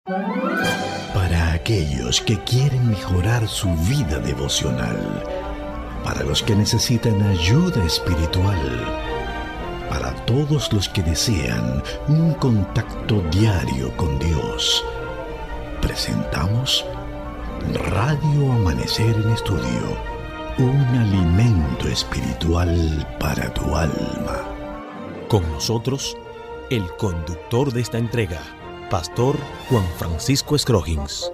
Para aquellos que quieren mejorar su vida devocional, para los que necesitan ayuda espiritual, para todos los que desean un contacto diario con Dios, presentamos Radio Amanecer en Estudio, un alimento espiritual para tu alma. Con nosotros, el conductor de esta entrega, Pastor Juan Francisco Scroggins.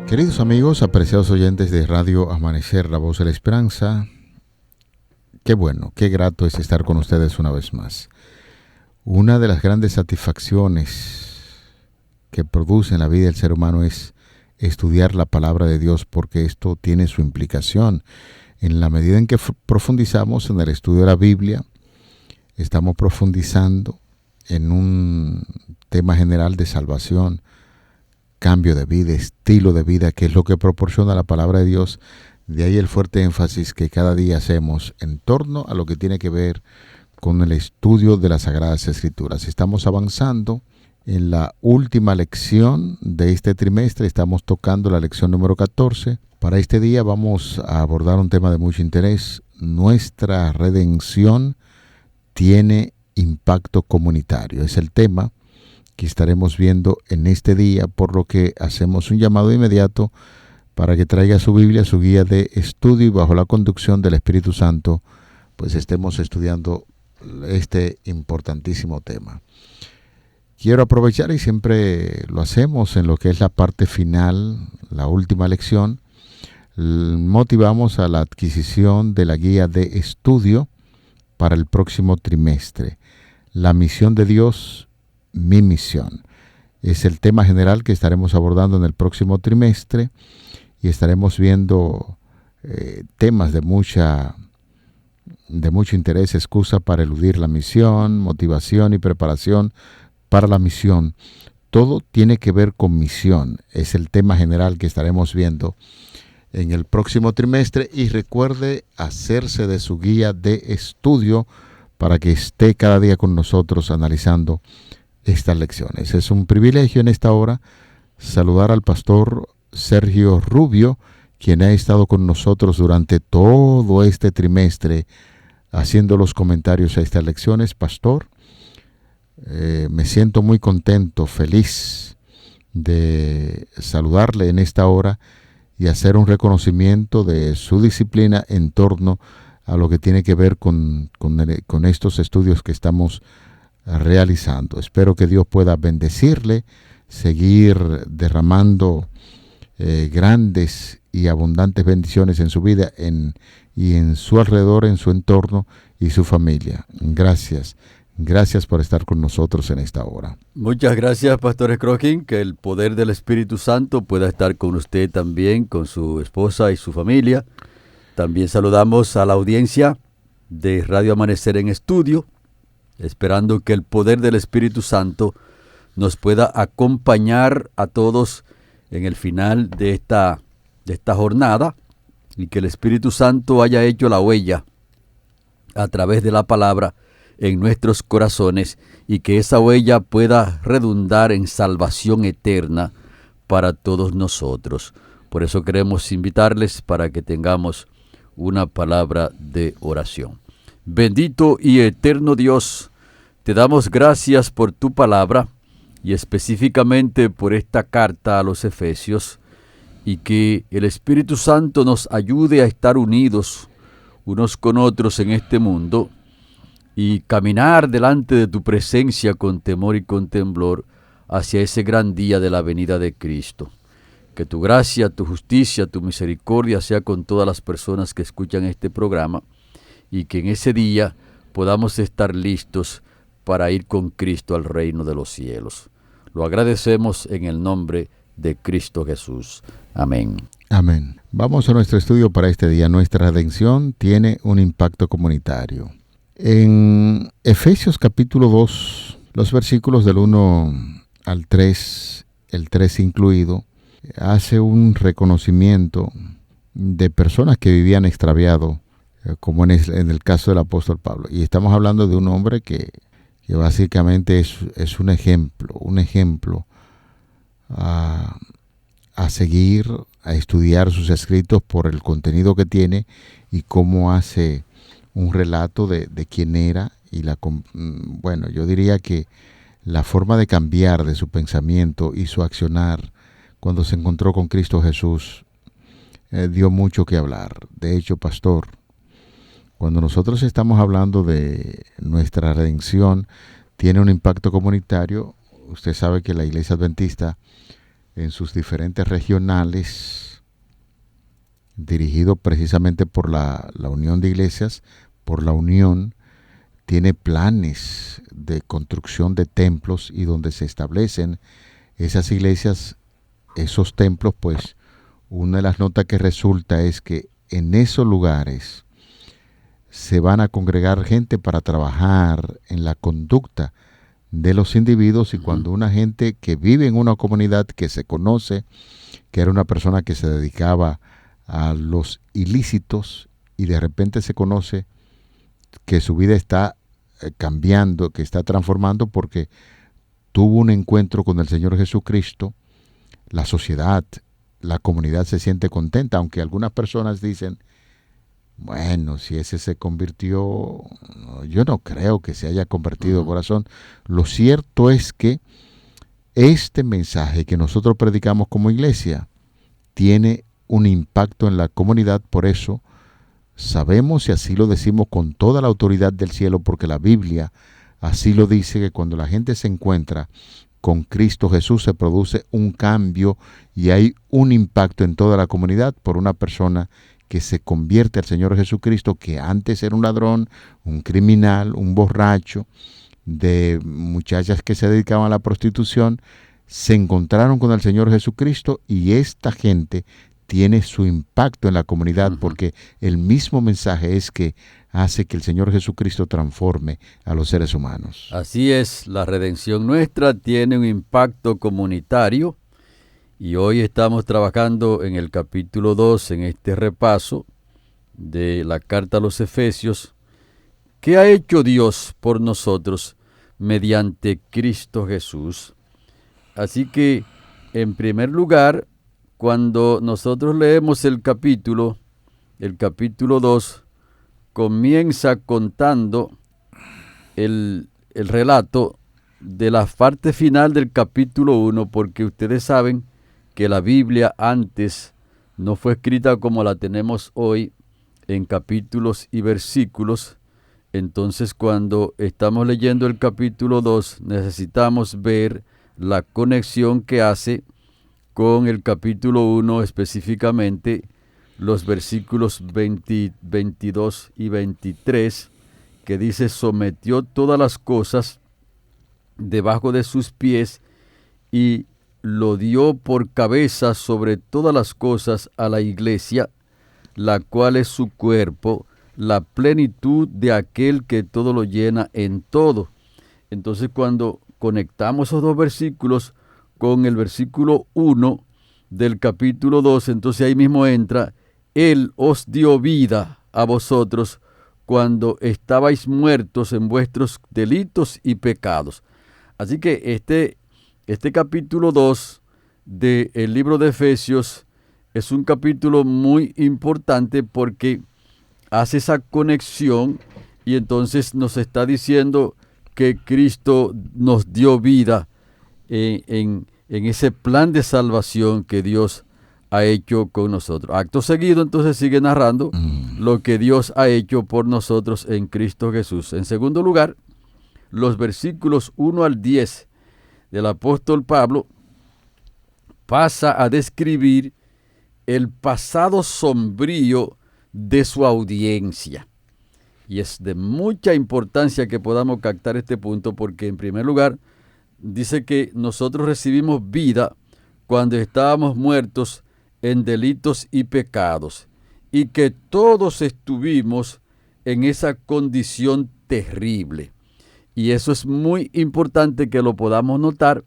Queridos amigos, apreciados oyentes de Radio Amanecer, la voz de la esperanza, qué bueno, qué grato es estar con ustedes una vez más. Una de las grandes satisfacciones que produce en la vida del ser humano es estudiar la palabra de Dios, porque esto tiene su implicación. En la medida en que profundizamos en el estudio de la Biblia, estamos profundizando en un tema general de salvación, cambio de vida, estilo de vida, que es lo que proporciona la palabra de Dios. De ahí el fuerte énfasis que cada día hacemos en torno a lo que tiene que ver con el estudio de las Sagradas Escrituras. Estamos avanzando en la última lección de este trimestre, estamos tocando la lección número 14. Para este día vamos a abordar un tema de mucho interés. Nuestra redención tiene impacto comunitario. Es el tema que estaremos viendo en este día, por lo que hacemos un llamado inmediato para que traiga su Biblia, su guía de estudio, y bajo la conducción del Espíritu Santo, pues estemos estudiando este importantísimo tema. Quiero aprovechar, y siempre lo hacemos en lo que es la parte final, la última lección, motivamos a la adquisición de la guía de estudio para el próximo trimestre. La misión de Dios, mi misión. Es el tema general que estaremos abordando en el próximo trimestre, y estaremos viendo temas de mucho interés, excusa para eludir la misión, motivación y preparación para la misión. Todo tiene que ver con misión. Es el tema general que estaremos viendo en el próximo trimestre, y recuerde hacerse de su guía de estudio para que esté cada día con nosotros analizando estas lecciones. Es un privilegio en esta hora saludar al pastor Sergio Rubio, quien ha estado con nosotros durante todo este trimestre haciendo los comentarios a estas lecciones. Pastor, me siento muy contento, feliz de saludarle en esta hora y hacer un reconocimiento de su disciplina en torno a lo que tiene que ver con estos estudios que estamos realizando. Espero que Dios pueda bendecirle, seguir derramando grandes y abundantes bendiciones en su vida y en su alrededor, en su entorno y su familia. Gracias. Gracias por estar con nosotros en esta hora. Muchas gracias, Pastor Scroggins. Que el poder del Espíritu Santo pueda estar con usted también, con su esposa y su familia. También saludamos a la audiencia de Radio Amanecer en Estudio, esperando que el poder del Espíritu Santo nos pueda acompañar a todos en el final de esta jornada, y que el Espíritu Santo haya hecho la huella a través de la palabra en nuestros corazones, y que esa huella pueda redundar en salvación eterna para todos nosotros. Por eso queremos invitarles para que tengamos una palabra de oración. Bendito y eterno Dios, te damos gracias por tu palabra, y específicamente por esta carta a los Efesios, y que el Espíritu Santo nos ayude a estar unidos unos con otros en este mundo, y caminar delante de tu presencia con temor y con temblor hacia ese gran día de la venida de Cristo. Que tu gracia, tu justicia, tu misericordia sea con todas las personas que escuchan este programa, y que en ese día podamos estar listos para ir con Cristo al reino de los cielos. Lo agradecemos en el nombre de Cristo Jesús. Amén. Amén. Vamos a nuestro estudio para este día. Nuestra redención tiene un impacto comunitario. En Efesios capítulo 2, los versículos del 1 al 3, el 3 incluido, hace un reconocimiento de personas que vivían extraviado, como en el caso del apóstol Pablo. Y estamos hablando de un hombre que básicamente es un ejemplo a seguir, a estudiar sus escritos por el contenido que tiene y cómo hace un relato de quién era y bueno, yo diría que la forma de cambiar de su pensamiento y su accionar cuando se encontró con Cristo Jesús dio mucho que hablar. De hecho, pastor, cuando nosotros estamos hablando de nuestra redención, tiene un impacto comunitario. Usted sabe que la Iglesia Adventista, en sus diferentes regionales, dirigido precisamente por la Unión de Iglesias, por la Unión, tiene planes de construcción de templos y donde se establecen esas iglesias, esos templos, pues una de las notas que resulta es que en esos lugares se van a congregar gente para trabajar en la conducta de los individuos, y cuando una gente que vive en una comunidad que se conoce, que era una persona que se dedicaba a los ilícitos y de repente se conoce que su vida está cambiando, que está transformando porque tuvo un encuentro con el Señor Jesucristo, la sociedad, la comunidad se siente contenta, aunque algunas personas dicen, bueno, si ese se convirtió, yo no creo que se haya convertido, corazón. Lo cierto es que este mensaje que nosotros predicamos como iglesia tiene un impacto en la comunidad, por eso sabemos, y así lo decimos con toda la autoridad del cielo, porque la Biblia así lo dice, que cuando la gente se encuentra con Cristo Jesús se produce un cambio y hay un impacto en toda la comunidad por una persona que se convierte al Señor Jesucristo, que antes era un ladrón, un criminal, un borracho, de muchachas que se dedicaban a la prostitución, se encontraron con el Señor Jesucristo y esta gente tiene su impacto en la comunidad porque el mismo mensaje es que hace que el Señor Jesucristo transforme a los seres humanos. Así es, la redención nuestra tiene un impacto comunitario y hoy estamos trabajando en el capítulo 2, en este repaso de la carta a los Efesios. ¿Qué ha hecho Dios por nosotros mediante Cristo Jesús? Así que, en primer lugar, cuando nosotros leemos el capítulo 2, comienza contando el relato de la parte final del capítulo 1, porque ustedes saben que la Biblia antes no fue escrita como la tenemos hoy, en capítulos y versículos. Entonces, cuando estamos leyendo el capítulo 2, necesitamos ver la conexión que hace con el capítulo 1, específicamente los versículos 22 y 23, que dice: sometió todas las cosas debajo de sus pies y lo dio por cabeza sobre todas las cosas a la iglesia, la cual es su cuerpo, la plenitud de aquel que todo lo llena en todo. Entonces, cuando conectamos esos dos versículos con el versículo 1 del capítulo 2, entonces ahí mismo entra: Él os dio vida a vosotros cuando estabais muertos en vuestros delitos y pecados. Así que este capítulo 2 del libro de Efesios es un capítulo muy importante porque hace esa conexión y entonces nos está diciendo que Cristo nos dio vida en ese plan de salvación que Dios ha hecho con nosotros. Acto seguido, entonces sigue narrando lo que Dios ha hecho por nosotros en Cristo Jesús. En segundo lugar, los versículos 1 al 10 del apóstol Pablo pasa a describir el pasado sombrío de su audiencia. Y es de mucha importancia que podamos captar este punto porque, en primer lugar, dice que nosotros recibimos vida cuando estábamos muertos en delitos y pecados, y que todos estuvimos en esa condición terrible. Y eso es muy importante que lo podamos notar,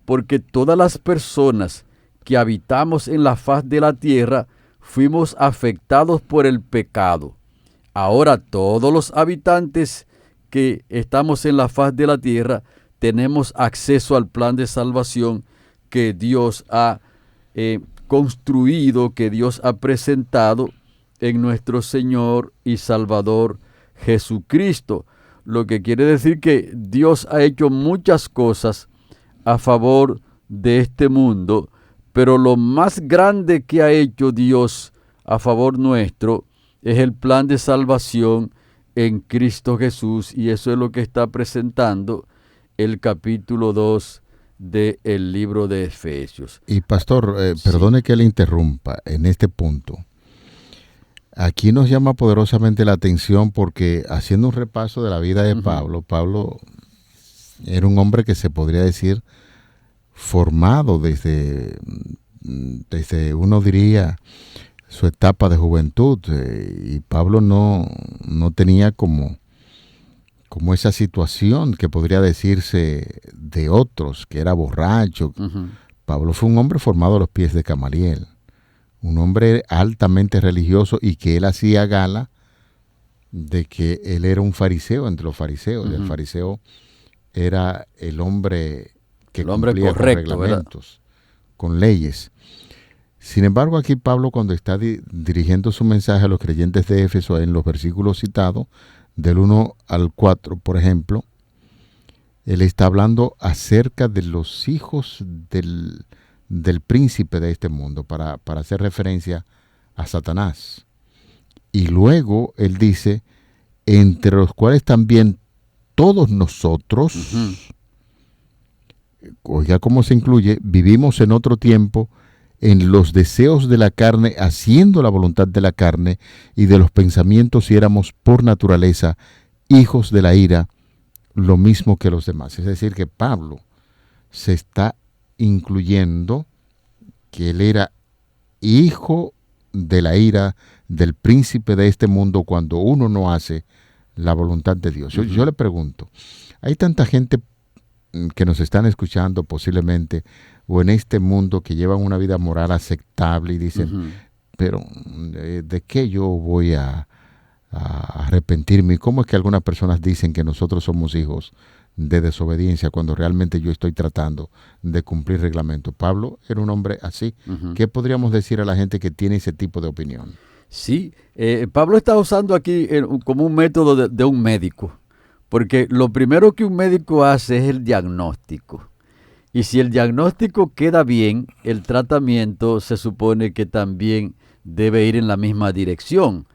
porque todas las personas que habitamos en la faz de la tierra fuimos afectados por el pecado. Ahora todos los habitantes que estamos en la faz de la tierra tenemos acceso al plan de salvación, que Dios ha construido, que Dios ha presentado en nuestro Señor y Salvador Jesucristo. Lo que quiere decir que Dios ha hecho muchas cosas a favor de este mundo, pero lo más grande que ha hecho Dios a favor nuestro es el plan de salvación en Cristo Jesús, y eso es lo que está presentando el capítulo 2 del libro de Efesios. Y pastor, perdone que le interrumpa en este punto. Aquí nos llama poderosamente la atención porque, haciendo un repaso de la vida de Pablo, Pablo era un hombre que se podría decir formado desde uno diría, su etapa de juventud, y Pablo no tenía como esa situación que podría decirse de otros, que era borracho. Pablo fue un hombre formado a los pies de Gamaliel, un hombre altamente religioso, y que él hacía gala de que él era un fariseo entre los fariseos. El fariseo era el hombre que cumplía correcto, con reglamentos, ¿verdad?, con leyes. Sin embargo, aquí Pablo, cuando está dirigiendo su mensaje a los creyentes de Éfeso, en los versículos citados, del 1 al 4, por ejemplo, él está hablando acerca de los hijos del príncipe de este mundo, para hacer referencia a Satanás. Y luego él dice, entre los cuales también todos nosotros, oiga cómo se incluye, vivimos en otro tiempo en los deseos de la carne, haciendo la voluntad de la carne y de los pensamientos, y éramos por naturaleza hijos de la ira, lo mismo que los demás. Es decir, que Pablo se está incluyendo que él era hijo de la ira del príncipe de este mundo cuando uno no hace la voluntad de Dios. Yo le pregunto, hay tanta gente que nos están escuchando posiblemente, o en este mundo, que llevan una vida moral aceptable y dicen, pero ¿de qué yo voy a arrepentirme? ¿Cómo es que algunas personas dicen que nosotros somos hijos de desobediencia cuando realmente yo estoy tratando de cumplir reglamentos? Pablo era un hombre así. ¿Qué podríamos decir a la gente que tiene ese tipo de opinión? Sí, Pablo está usando aquí como un método de un médico, porque lo primero que un médico hace es el diagnóstico. Y si el diagnóstico queda bien, el tratamiento se supone que también debe ir en la misma dirección.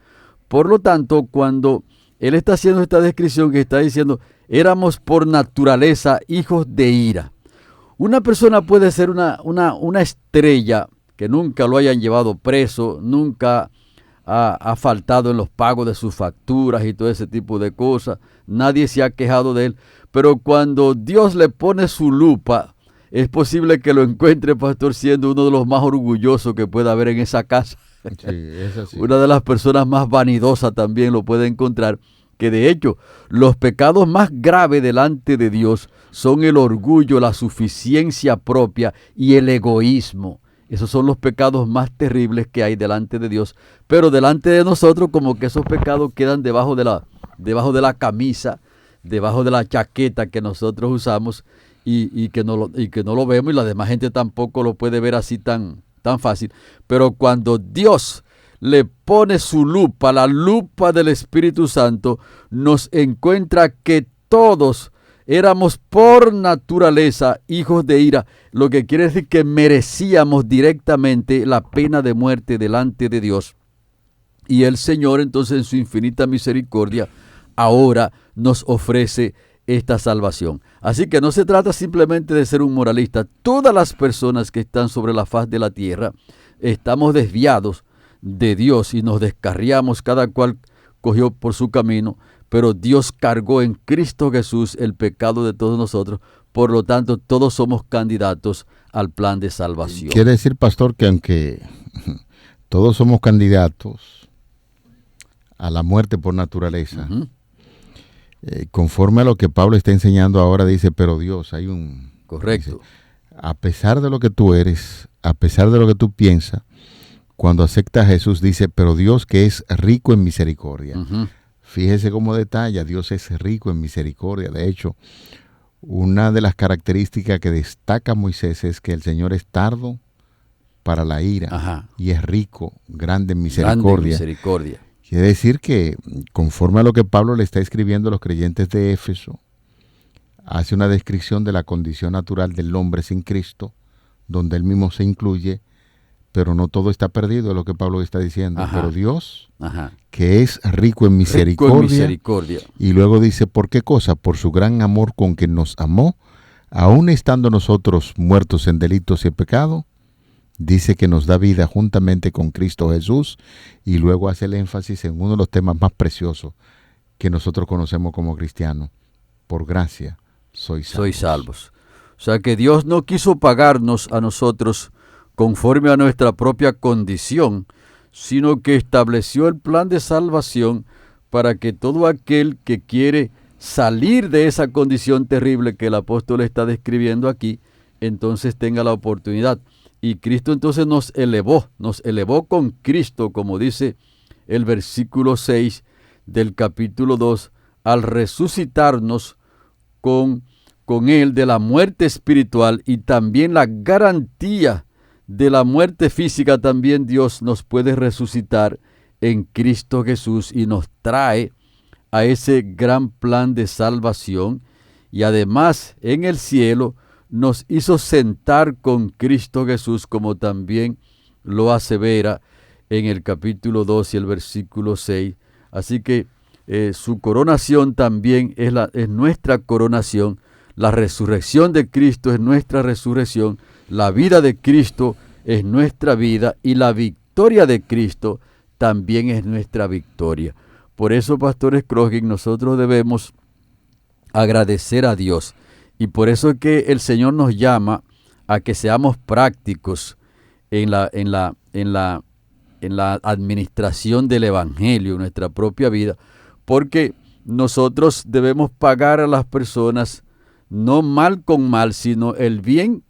Por lo tanto, cuando él está haciendo esta descripción, que está diciendo, éramos por naturaleza hijos de ira. Una persona puede ser una estrella que nunca lo hayan llevado preso, nunca ha faltado en los pagos de sus facturas y todo ese tipo de cosas. Nadie se ha quejado de él. Pero cuando Dios le pone su lupa, es posible que lo encuentre, pastor, siendo uno de los más orgullosos que pueda haber en esa casa. Sí, es así. Una de las personas más vanidosas también lo puede encontrar, que de hecho los pecados más graves delante de Dios son el orgullo, la suficiencia propia y el egoísmo. Esos son los pecados más terribles que hay delante de Dios. Pero delante de nosotros, como que esos pecados quedan debajo de la camisa, debajo de la chaqueta que nosotros usamos, y que no lo vemos, y la demás gente tampoco lo puede ver así tan fácil. Pero cuando Dios le pone su lupa, la lupa del Espíritu Santo, nos encuentra que todos éramos por naturaleza hijos de ira, lo que quiere decir que merecíamos directamente la pena de muerte delante de Dios. Y el Señor, entonces, en su infinita misericordia, ahora nos ofrece esta salvación. Así que no se trata simplemente de ser un moralista. Todas las personas que están sobre la faz de la tierra estamos desviados de Dios y nos descarriamos, cada cual cogió por su camino, pero Dios cargó en Cristo Jesús el pecado de todos nosotros. Por lo tanto, todos somos candidatos al plan de salvación. Quiere decir, pastor, que aunque todos somos candidatos a la muerte por naturaleza, conforme a lo que Pablo está enseñando ahora, dice, pero Dios, hay un... Correcto. Dice, a pesar de lo que tú eres, a pesar de lo que tú piensas, cuando acepta a Jesús, dice, pero Dios, que es rico en misericordia. Fíjese cómo detalla, Dios es rico en misericordia. De hecho, una de las características que destaca Moisés es que el Señor es tardo para la ira. Ajá. Y es rico, grande en Grande misericordia. misericordia. Quiere decir que, conforme a lo que Pablo le está escribiendo a los creyentes de Éfeso, hace una descripción de la condición natural del hombre sin Cristo, donde él mismo se incluye, pero no todo está perdido, es lo que Pablo está diciendo. Ajá. Pero Dios, Ajá. que es rico en misericordia, Rico en misericordia. y luego dice, ¿por qué cosa? Por su gran amor con que nos amó, aun estando nosotros muertos en delitos y pecado, dice que nos da vida juntamente con Cristo Jesús, y luego hace el énfasis en uno de los temas más preciosos que nosotros conocemos como cristianos. Por gracia sois salvos. Sois salvos. O sea que Dios no quiso pagarnos a nosotros conforme a nuestra propia condición, sino que estableció el plan de salvación para que todo aquel que quiere salir de esa condición terrible que el apóstol está describiendo aquí, entonces tenga la oportunidad. Y Cristo entonces nos elevó con Cristo, como dice el versículo 6 del capítulo 2, al resucitarnos con Él de la muerte espiritual y también la garantía de la muerte física. También Dios nos puede resucitar en Cristo Jesús y nos trae a ese gran plan de salvación. Y además en el cielo nos hizo sentar con Cristo Jesús, como también lo asevera en el capítulo 2 y el versículo 6. Así que su coronación también es nuestra coronación. La resurrección de Cristo es nuestra resurrección. La vida de Cristo es nuestra vida. Y la victoria de Cristo también es nuestra victoria. Por eso, Pastor Scrogin, nosotros debemos agradecer a Dios. Y por eso es que el Señor nos llama a que seamos prácticos en la administración del Evangelio, en nuestra propia vida, porque nosotros debemos pagar a las personas no mal con mal, sino el bien.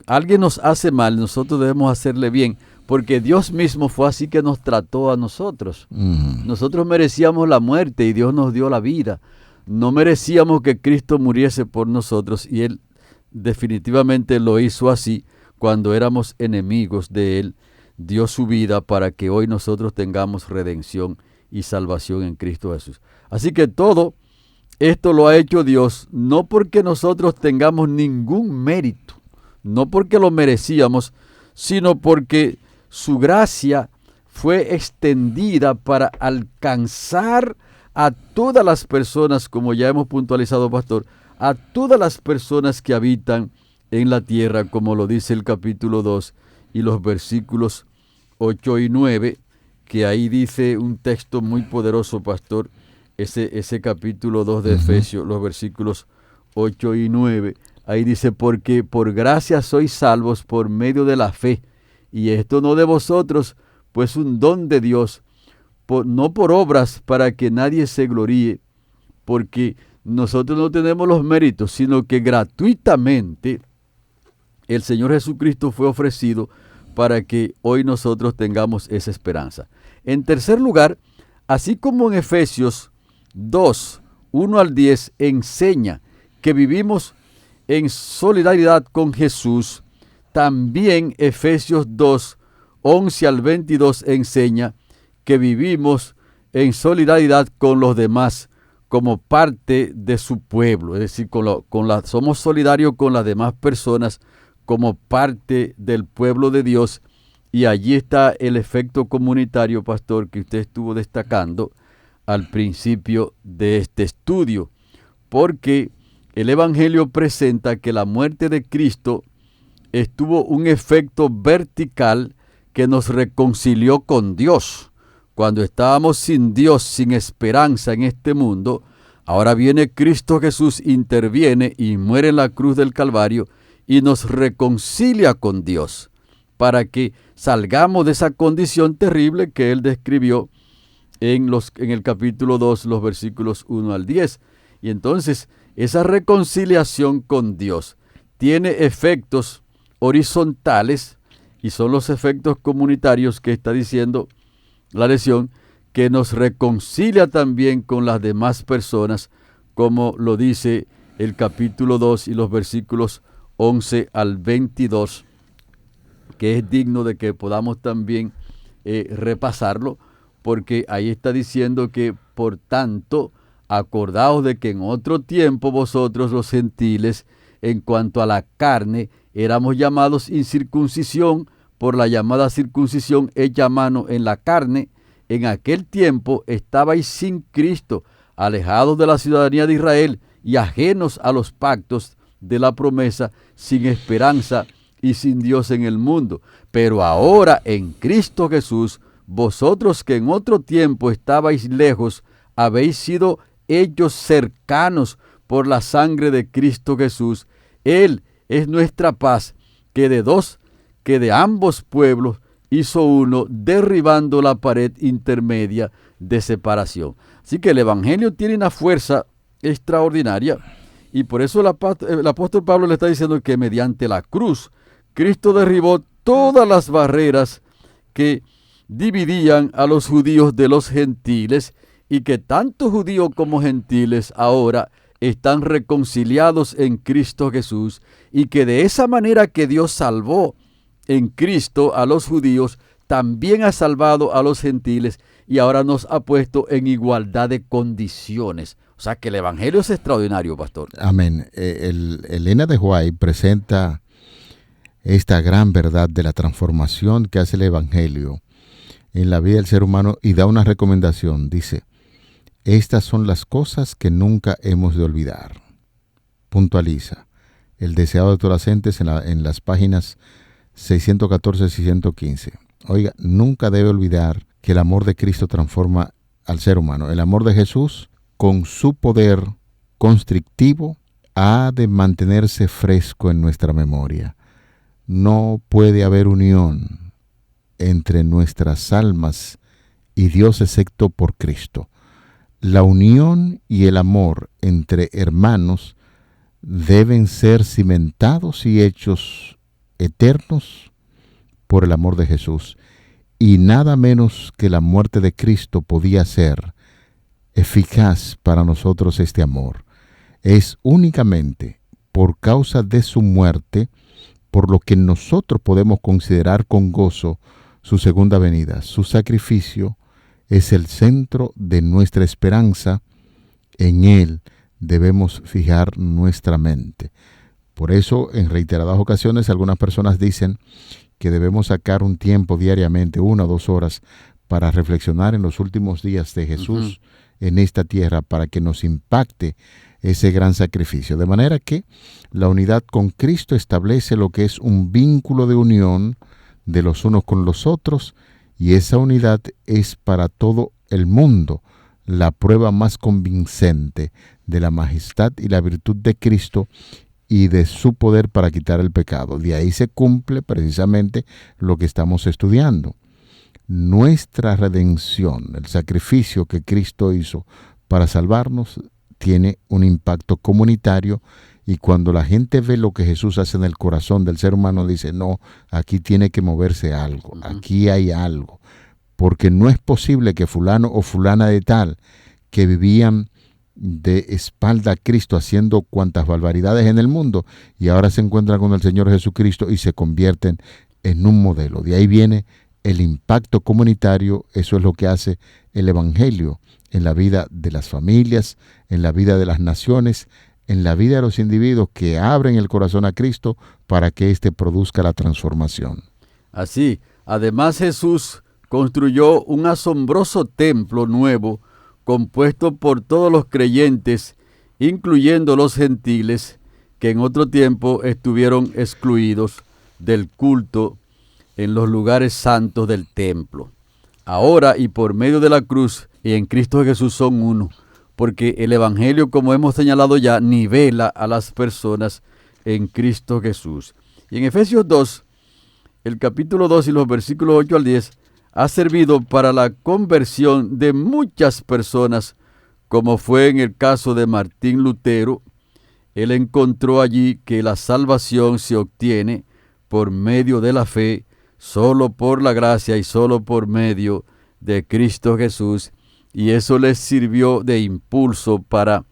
Alguien nos hace mal, nosotros debemos hacerle bien, porque Dios mismo fue así que nos trató a nosotros. Nosotros merecíamos la muerte y Dios nos dio la vida. No merecíamos que Cristo muriese por nosotros, y Él definitivamente lo hizo así. Cuando éramos enemigos de Él, dio su vida para que hoy nosotros tengamos redención y salvación en Cristo Jesús. Así que todo esto lo ha hecho Dios, no porque nosotros tengamos ningún mérito, no porque lo merecíamos, sino porque su gracia fue extendida para alcanzar a todas las personas, como ya hemos puntualizado, pastor, a todas las personas que habitan en la tierra, como lo dice el capítulo 2 y los versículos 8 y 9, que ahí dice un texto muy poderoso, pastor, ese capítulo 2 de Efesios, los versículos 8 y 9, ahí dice, porque por gracia sois salvos por medio de la fe, y esto no de vosotros, pues un don de Dios, no por obras para que nadie se gloríe, porque nosotros no tenemos los méritos, sino que gratuitamente el Señor Jesucristo fue ofrecido para que hoy nosotros tengamos esa esperanza. En tercer lugar, así como en Efesios 2, 1 al 10, enseña que vivimos en solidaridad con Jesús, también Efesios 2, 11 al 22 enseña que vivimos en solidaridad con los demás como parte de su pueblo, es decir, somos solidarios con las demás personas como parte del pueblo de Dios, y allí está el efecto comunitario, pastor, que usted estuvo destacando al principio de este estudio, porque el Evangelio presenta que la muerte de Cristo tuvo un efecto vertical que nos reconcilió con Dios. Cuando estábamos sin Dios, sin esperanza en este mundo, ahora viene Cristo Jesús, interviene y muere en la cruz del Calvario y nos reconcilia con Dios para que salgamos de esa condición terrible que Él describió en el capítulo 2, los versículos 1 al 10. Y entonces, esa reconciliación con Dios tiene efectos horizontales y son los efectos comunitarios que está diciendo la lección, que nos reconcilia también con las demás personas, como lo dice el capítulo 2 y los versículos 11 al 22, que es digno de que podamos también repasarlo, porque ahí está diciendo que, por tanto, acordaos de que en otro tiempo vosotros los gentiles, en cuanto a la carne, éramos llamados incircuncisión por la llamada circuncisión hecha a mano en la carne. En aquel tiempo estabais sin Cristo, alejados de la ciudadanía de Israel y ajenos a los pactos de la promesa, sin esperanza y sin Dios en el mundo. Pero ahora en Cristo Jesús, vosotros que en otro tiempo estabais lejos, habéis sido hechos cercanos por la sangre de Cristo Jesús. Él es nuestra paz, que de ambos pueblos hizo uno, derribando la pared intermedia de separación. Así que el Evangelio tiene una fuerza extraordinaria, y por eso el apóstol Pablo le está diciendo que mediante la cruz, Cristo derribó todas las barreras que dividían a los judíos de los gentiles, y que tanto judíos como gentiles ahora están reconciliados en Cristo Jesús, y que de esa manera que Dios salvó en Cristo a los judíos, también ha salvado a los gentiles, y ahora nos ha puesto en igualdad de condiciones. O sea que el Evangelio es extraordinario, pastor. Amén. Elena de White presenta esta gran verdad de la transformación que hace el Evangelio en la vida del ser humano y da una recomendación. Dice: estas son las cosas que nunca hemos de olvidar. Puntualiza el deseado de Toracentes en las páginas 614 y 615. Oiga, nunca debe olvidar que el amor de Cristo transforma al ser humano. El amor de Jesús, con su poder constrictivo, ha de mantenerse fresco en nuestra memoria. No puede haber unión entre nuestras almas y Dios excepto por Cristo. La unión y el amor entre hermanos deben ser cimentados y hechos eternos por el amor de Jesús, y nada menos que la muerte de Cristo podía ser eficaz para nosotros. Este amor es únicamente por causa de su muerte por lo que nosotros podemos considerar con gozo su segunda venida. Su sacrificio es el centro de nuestra esperanza. En Él debemos fijar nuestra mente. Por eso, en reiteradas ocasiones, algunas personas dicen que debemos sacar un tiempo diariamente, 1 o 2 horas, para reflexionar en los últimos días de Jesús en esta tierra, para que nos impacte ese gran sacrificio. De manera que la unidad con Cristo establece lo que es un vínculo de unión de los unos con los otros, y esa unidad es para todo el mundo la prueba más convincente de la majestad y la virtud de Cristo y de su poder para quitar el pecado. De ahí se cumple precisamente lo que estamos estudiando. Nuestra redención, el sacrificio que Cristo hizo para salvarnos, tiene un impacto comunitario, y cuando la gente ve lo que Jesús hace en el corazón del ser humano, dice: no, aquí tiene que moverse algo, aquí hay algo, porque no es posible que fulano o fulana de tal, que vivían de espalda a Cristo haciendo cuantas barbaridades en el mundo, y ahora se encuentran con el Señor Jesucristo y se convierten en un modelo. De ahí viene el impacto comunitario. Eso es lo que hace el Evangelio en la vida de las familias, en la vida de las naciones, en la vida de los individuos que abren el corazón a Cristo para que éste produzca la transformación. Así, además Jesús construyó un asombroso templo nuevo, compuesto por todos los creyentes, incluyendo los gentiles, que en otro tiempo estuvieron excluidos del culto en los lugares santos del templo. Ahora, y por medio de la cruz y en Cristo Jesús, son uno, porque el Evangelio, como hemos señalado ya, nivela a las personas en Cristo Jesús. Y en Efesios 2, el capítulo 2 y los versículos 8 al 10, ha servido para la conversión de muchas personas, como fue en el caso de Martín Lutero. Él encontró allí que la salvación se obtiene por medio de la fe, solo por la gracia y solo por medio de Cristo Jesús, y eso les sirvió de impulso para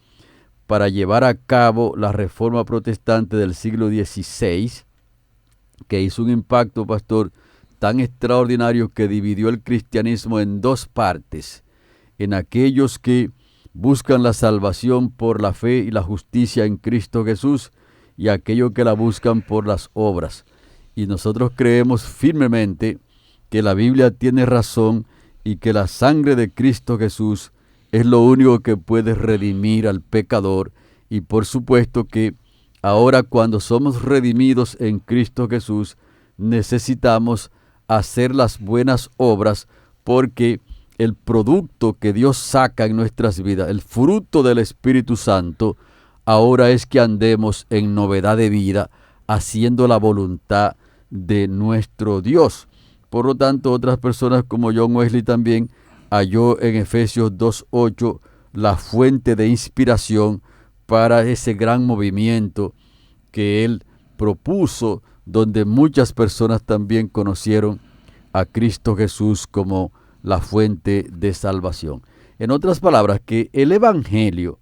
para llevar a cabo la reforma protestante del siglo XVI, que hizo un impacto, pastor, tan extraordinario que dividió el cristianismo en dos partes, en aquellos que buscan la salvación por la fe y la justicia en Cristo Jesús, y aquellos que la buscan por las obras. Y nosotros creemos firmemente que la Biblia tiene razón y que la sangre de Cristo Jesús es lo único que puede redimir al pecador. Y por supuesto que ahora, cuando somos redimidos en Cristo Jesús, necesitamos hacer las buenas obras, porque el producto que Dios saca en nuestras vidas, el fruto del Espíritu Santo, ahora es que andemos en novedad de vida, haciendo la voluntad de nuestro Dios. Por lo tanto, otras personas como John Wesley también halló en Efesios 2:8 la fuente de inspiración para ese gran movimiento que él propuso, donde muchas personas también conocieron a Cristo Jesús como la fuente de salvación. En otras palabras, que el Evangelio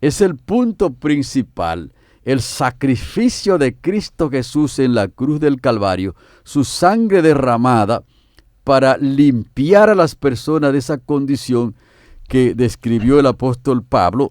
es el punto principal, el sacrificio de Cristo Jesús en la cruz del Calvario, su sangre derramada para limpiar a las personas de esa condición que describió el apóstol Pablo,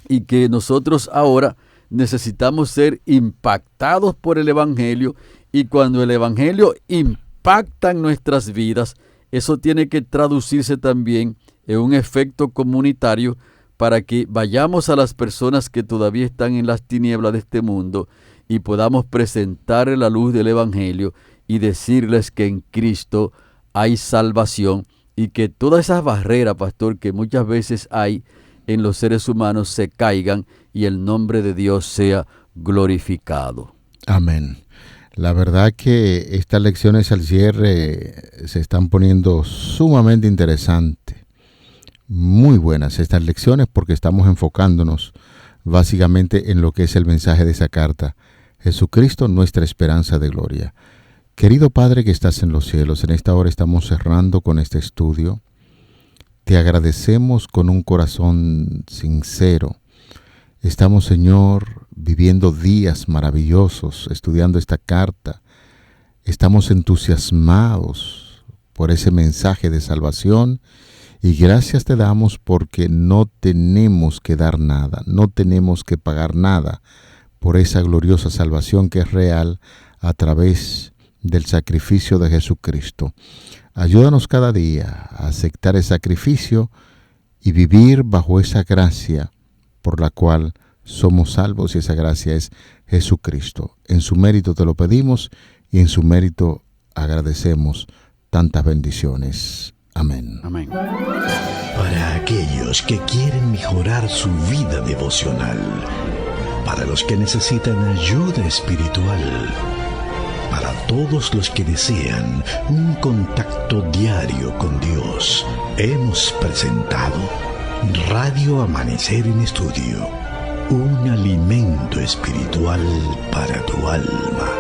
y que nosotros ahora necesitamos ser impactados por el Evangelio, y cuando el Evangelio impacta en nuestras vidas, eso tiene que traducirse también en un efecto comunitario, para que vayamos a las personas que todavía están en las tinieblas de este mundo y podamos presentarle la luz del Evangelio y decirles que en Cristo hay salvación, y que todas esas barreras, pastor, que muchas veces hay en los seres humanos se caigan y el nombre de Dios sea glorificado. Amén. La verdad que estas lecciones al cierre se están poniendo sumamente interesantes. Muy buenas estas lecciones, porque estamos enfocándonos básicamente en lo que es el mensaje de esa carta. Jesucristo, nuestra esperanza de gloria. Querido Padre que estás en los cielos, en esta hora estamos cerrando con este estudio. Te agradecemos con un corazón sincero. Estamos, Señor, viviendo días maravillosos, estudiando esta carta. Estamos entusiasmados por ese mensaje de salvación, y gracias te damos porque no tenemos que dar nada, no tenemos que pagar nada por esa gloriosa salvación que es real a través del sacrificio de Jesucristo. Ayúdanos cada día a aceptar el sacrificio y vivir bajo esa gracia por la cual somos salvos, y esa gracia es Jesucristo. En su mérito te lo pedimos y en su mérito agradecemos tantas bendiciones. Amén. Amén. Para aquellos que quieren mejorar su vida devocional, para los que necesitan ayuda espiritual, para todos los que desean un contacto diario con Dios, hemos presentado Radio Amanecer en Estudio, un alimento espiritual para tu alma.